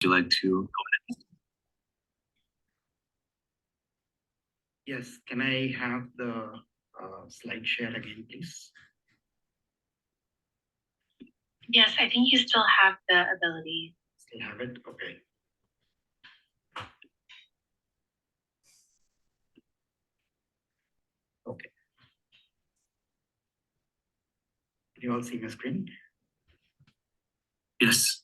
you like to? Yes, can I have the slide share again, please? Yes, I think you still have the ability. Still have it? Okay. Okay. Can you all see my screen? Yes.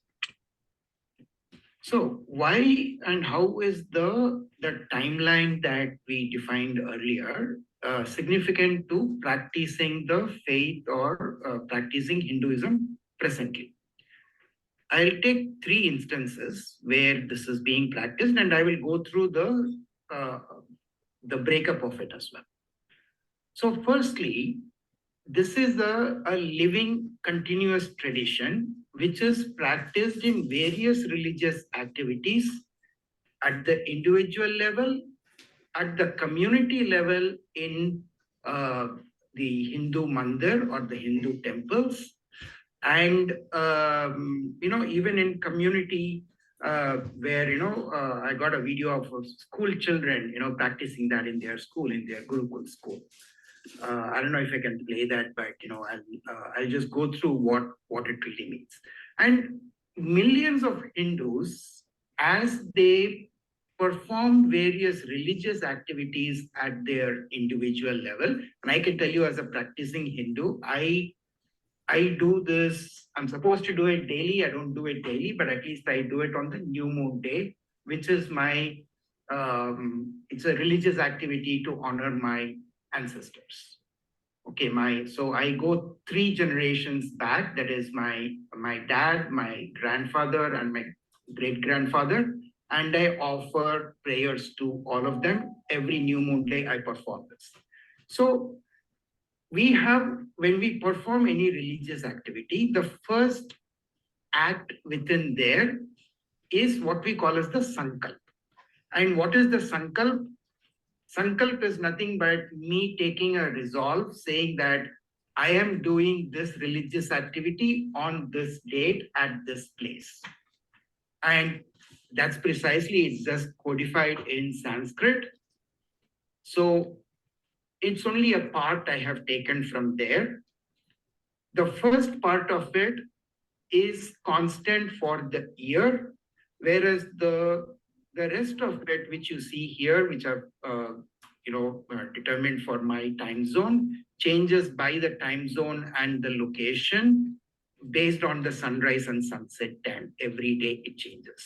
So why and how is the timeline that we defined earlier significant to practicing the faith or practicing Hinduism presently? I'll take three instances where this is being practiced, and I will go through the breakup of it as well. So, firstly, this is a living continuous tradition which is practiced in various religious activities at the individual level, at the community level in uh, the Hindu mandir or the Hindu temples, and even in community where I got a video of school children practicing that in their school, in their Gurukul school. I don't know if I can play that, but I'll just go through what it really means. And millions of Hindus, as they perform various religious activities at their individual level, and I can tell you as a practicing Hindu, I do this. I'm supposed to do it daily. I don't do it daily, but at least I do it on the new moon day, which is my. It's a religious activity to honor my ancestors. Okay, so I go three generations back. That is my dad, my grandfather, and my great grandfather, and I offer prayers to all of them every new moon day. I perform this. So we have, when we perform any religious activity, the first act within there is what we call as the sankalp. And what is the sankalp? Sankalp is nothing but me taking a resolve saying that I am doing this religious activity on this date at this place. And that's precisely, it's just codified in Sanskrit. So it's only a part I have taken from there. The first part of it is constant for the year, whereas the rest of it, which you see here, which are determined for my time zone, changes by the time zone and the location based on the sunrise and sunset time. Every day it changes.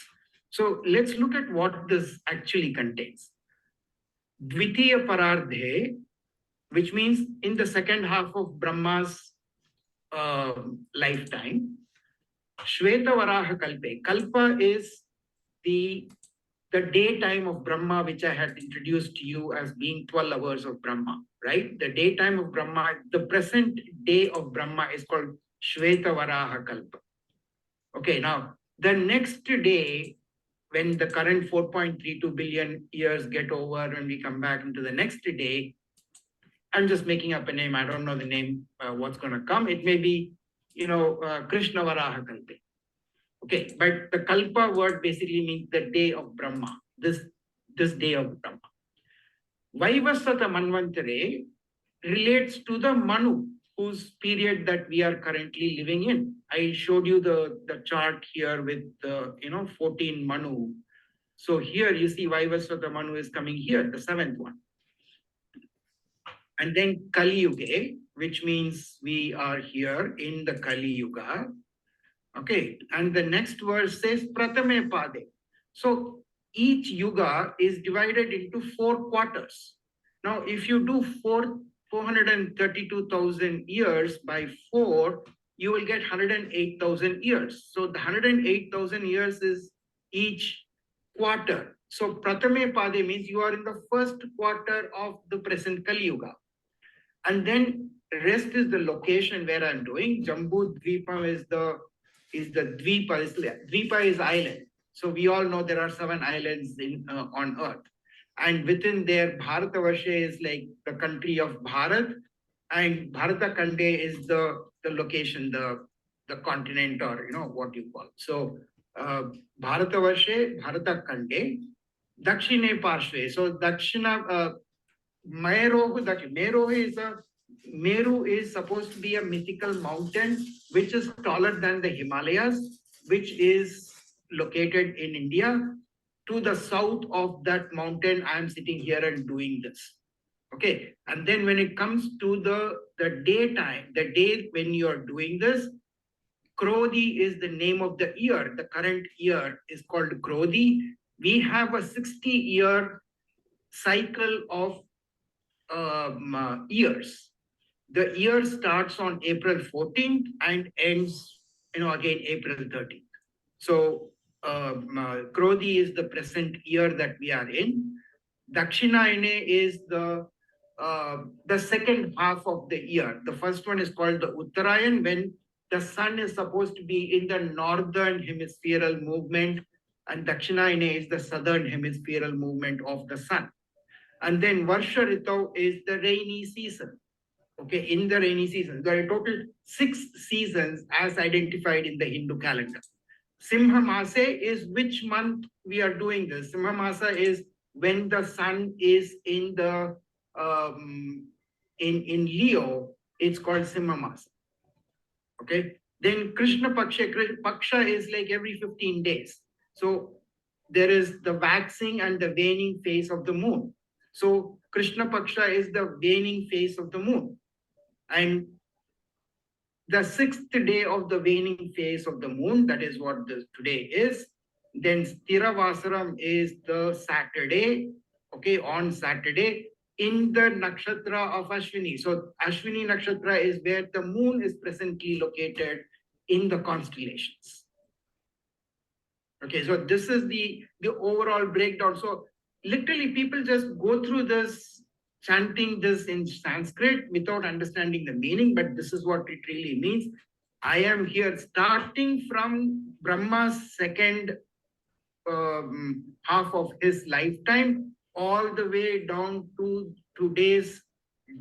So let's look at what this actually contains. Dvitiya Parardhe, which means in the second half of Brahma's lifetime, Shweta Varaha Kalpe. Kalpa is the daytime of Brahma, which I had introduced to you as being 12 hours of Brahma, right? The daytime of Brahma, the present day of Brahma is called Shweta Varaha Kalpa. Okay, now the next day, when the current 4.32 billion years get over, when we come back into the next day, I'm just making up a name. I don't know the name, what's going to come. It may be, Krishna Varaha Kalpe. Okay, but the Kalpa word basically means the day of Brahma, this day of Brahma. Vaivasata Manvantare relates to the Manu, whose period that we are currently living in. I showed you the chart here with the 14 Manu. So here you see Vaivasata Manu is coming here, the seventh one. And then Kali Yuga, which means we are here in the Kali Yuga. Okay, and the next verse says Pratame Pade. So each yuga is divided into 4 quarters. Now, if you do 432,000 years by 4, you will get 108,000 years. So the 108,000 years is each quarter. So Pratame Pade means you are in the first quarter of the present Kali Yuga. And then rest is the location where I'm doing. Jambu Dvipa is the Dvipa. Dvipa is island. So we all know there are 7 islands on Earth. And within there, Bharatavarsha is like the country of Bharat. And Bharata Kande is the location, the continent, or what you call. So Bharatavarshe, Bharatakande, Dakshine Parshve. So Dakshina, Meru is supposed to be a mythical mountain which is taller than the Himalayas, which is located in India. To the south of that mountain, I am sitting here and doing this. Okay, and then when it comes to the daytime, the day when you are doing this, Krodhi is the name of the year. The current year is called Krodhi. We have a 60-year cycle of years. The year starts on April 14th and ends, again April 13th. So Krodhi is the present year that we are in. Dakshinayane is the second half of the year. The first one is called the Uttarayan, when the sun is supposed to be in the northern hemispherical movement, and Dakshinayane is the southern hemispherical movement of the sun. And then Varsha Ritau is the rainy season. Okay, in the rainy season, there are total 6 seasons as identified in the Hindu calendar. Simha Mase is which month we are doing this. Simha Masa is when the sun is in the in Leo. It's called Simha Masa. Okay. Then Krishna Paksha is like every 15 days. So there is the waxing and the waning phase of the moon. So Krishna Paksha is the waning phase of the moon. And the 6th day of the waning phase of the moon, that is what today is. Then Sthiravasaram is the Saturday, okay, on Saturday in the nakshatra of Ashwini. So Ashwini nakshatra is where the moon is presently located in the constellations. Okay, so this is the overall breakdown. So literally people just go through this, chanting this in Sanskrit without understanding the meaning, but this is what it really means. I am here starting from Brahma's second half of his lifetime, all the way down to today's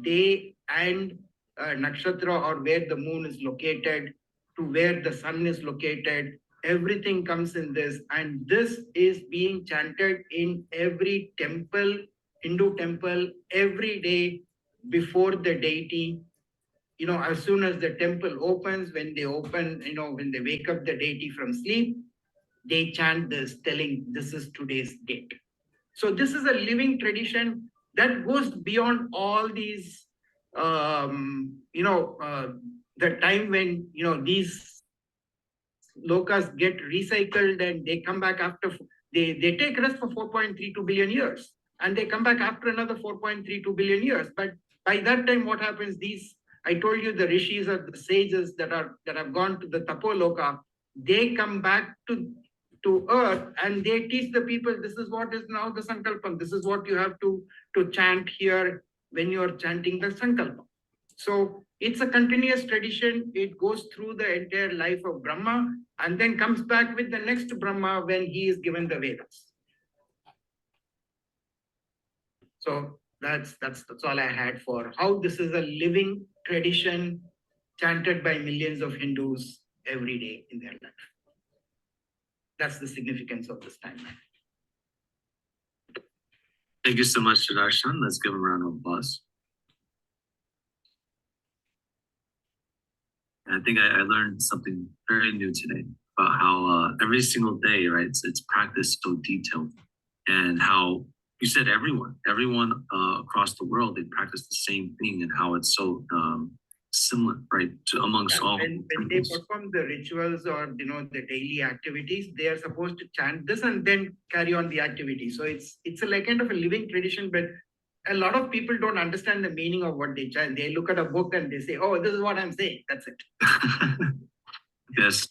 day and nakshatra, or where the moon is located, to where the sun is located. Everything comes in this, and this is being chanted in every temple, Hindu temple, every day before the deity. As soon as the temple opens, when they open, when they wake up the deity from sleep, they chant this, telling this is today's date. So this is a living tradition that goes beyond all these, the time when, these lokas get recycled and they come back after, they take rest for 4.32 billion years, and they come back after another 4.32 billion years. But by that time, what happens? I told you, the rishis or the sages that have gone to the Tapoloka, they come back to earth, and they teach the people, this is what is now the Sankalpam. This is what you have to chant here when you are chanting the Sankalpam. So it's a continuous tradition. It goes through the entire life of Brahma and then comes back with the next Brahma when he is given the Vedas. So that's all I had for how this is a living tradition chanted by millions of Hindus every day in their life. That's the significance of this timeline. Thank you so much, Sudarshan. Let's give him a round of applause. I think I learned something very new today about how every single day, right, it's practiced so detailed, and how you said everyone across the world, they practice the same thing, and how it's so similar, right, amongst all. When they perform the rituals or the daily activities, they are supposed to chant this and then carry on the activity. So it's a like kind of a living tradition, but a lot of people don't understand the meaning of what they chant. They look at a book and they say, "Oh, this is what I'm saying." That's it. Yes.